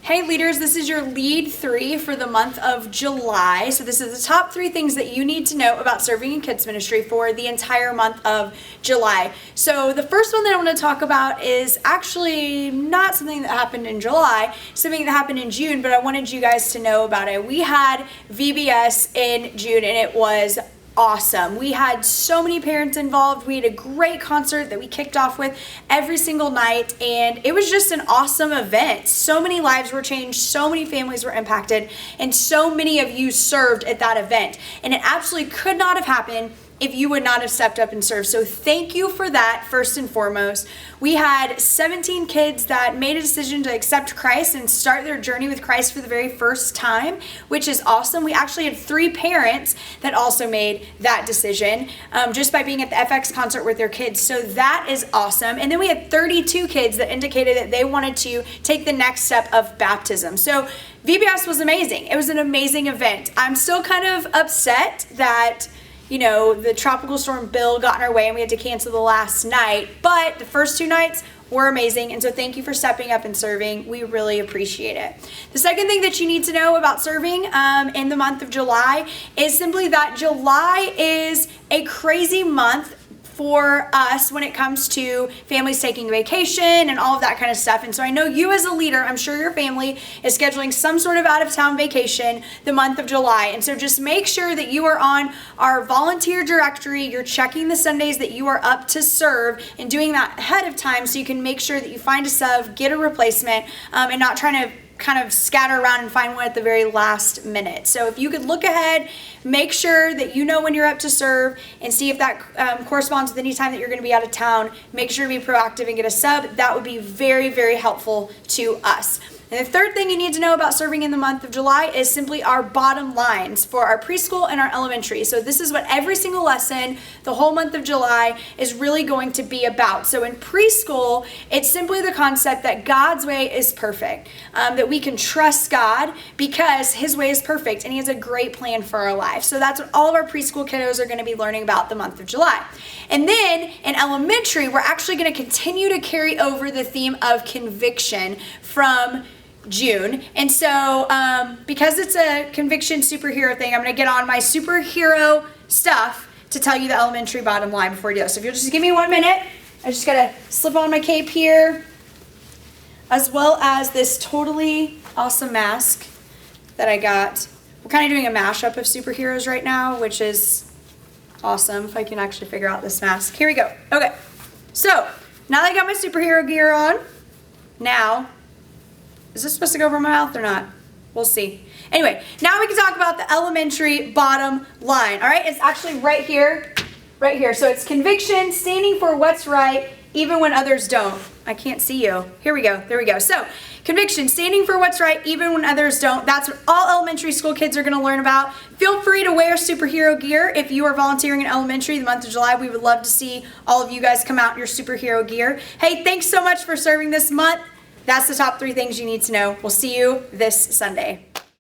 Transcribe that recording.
Hey leaders, this is your lead 3 for the month of July. So this is the top 3 things that you need to know about serving in kids ministry for the entire month of July. So the first one that I want to talk about is actually not something that happened in July, something that happened in June, but I wanted you guys to know about it. We had VBS in June and it was awesome. We had so many parents involved. We had a great concert that we kicked off with every single night, and it was just an awesome event. So many lives were changed, so many families were impacted, and so many of you served at that event. And it absolutely could not have happened if you would not have stepped up and served. So thank you for that, first and foremost. We had 17 kids that made a decision to accept Christ and start their journey with Christ for the very first time, which is awesome. We actually had 3 parents that also made that decision just by being at the FX concert with their kids. So that is awesome. And then we had 32 kids that indicated that they wanted to take the next step of baptism. So VBS was amazing. It was an amazing event. I'm still kind of upset that the tropical storm Bill got in our way and we had to cancel the last night, but the first 2 nights were amazing. And so thank you for stepping up and serving. We really appreciate it. The second thing that you need to know about serving in the month of July is simply that July is a crazy month for us when it comes to families taking vacation and all of that kind of stuff. And so I know you as a leader, I'm sure your family is scheduling some sort of out of town vacation the month of July. And so just make sure that you are on our volunteer directory. You're checking the Sundays that you are up to serve and doing that ahead of time so you can make sure that you find a sub, get a replacement, and not trying to kind of scatter around and find one at the very last minute. So if you could look ahead, make sure that you know when you're up to serve and see if that corresponds with any time that you're going to be out of town. Make sure to be proactive and get a sub. That would be very, very helpful to us. And the third thing you need to know about serving in the month of July is simply our bottom lines for our preschool and our elementary. So this is what every single lesson the whole month of July is really going to be about. So in preschool, it's simply the concept that God's way is perfect, that we can trust God because His way is perfect and He has a great plan for our life. So that's what all of our preschool kiddos are going to be learning about the month of July. And then in elementary, we're actually going to continue to carry over the theme of conviction from June. And so because it's a conviction superhero thing, I'm going to get on my superhero stuff to tell you the elementary bottom line before we do this. So if you'll just give me 1 minute, I just got to slip on my cape here, as well as this totally awesome mask that I got. We're kind of doing a mashup of superheroes right now, which is awesome if I can actually figure out this mask. Here we go. Okay, so now that I got my superhero gear on, now, is this supposed to go over my mouth or not? We'll see. Anyway, now we can talk about the elementary bottom line. All right, it's actually right here. So it's conviction, standing for what's right, even when others don't. I can't see you. Here we go. There we go. So conviction, standing for what's right, even when others don't. That's what all elementary school kids are going to learn about. Feel free to wear superhero gear if you are volunteering in elementary the month of July. We would love to see all of you guys come out in your superhero gear. Hey, thanks so much for serving this month. That's the top 3 things you need to know. We'll see you this Sunday.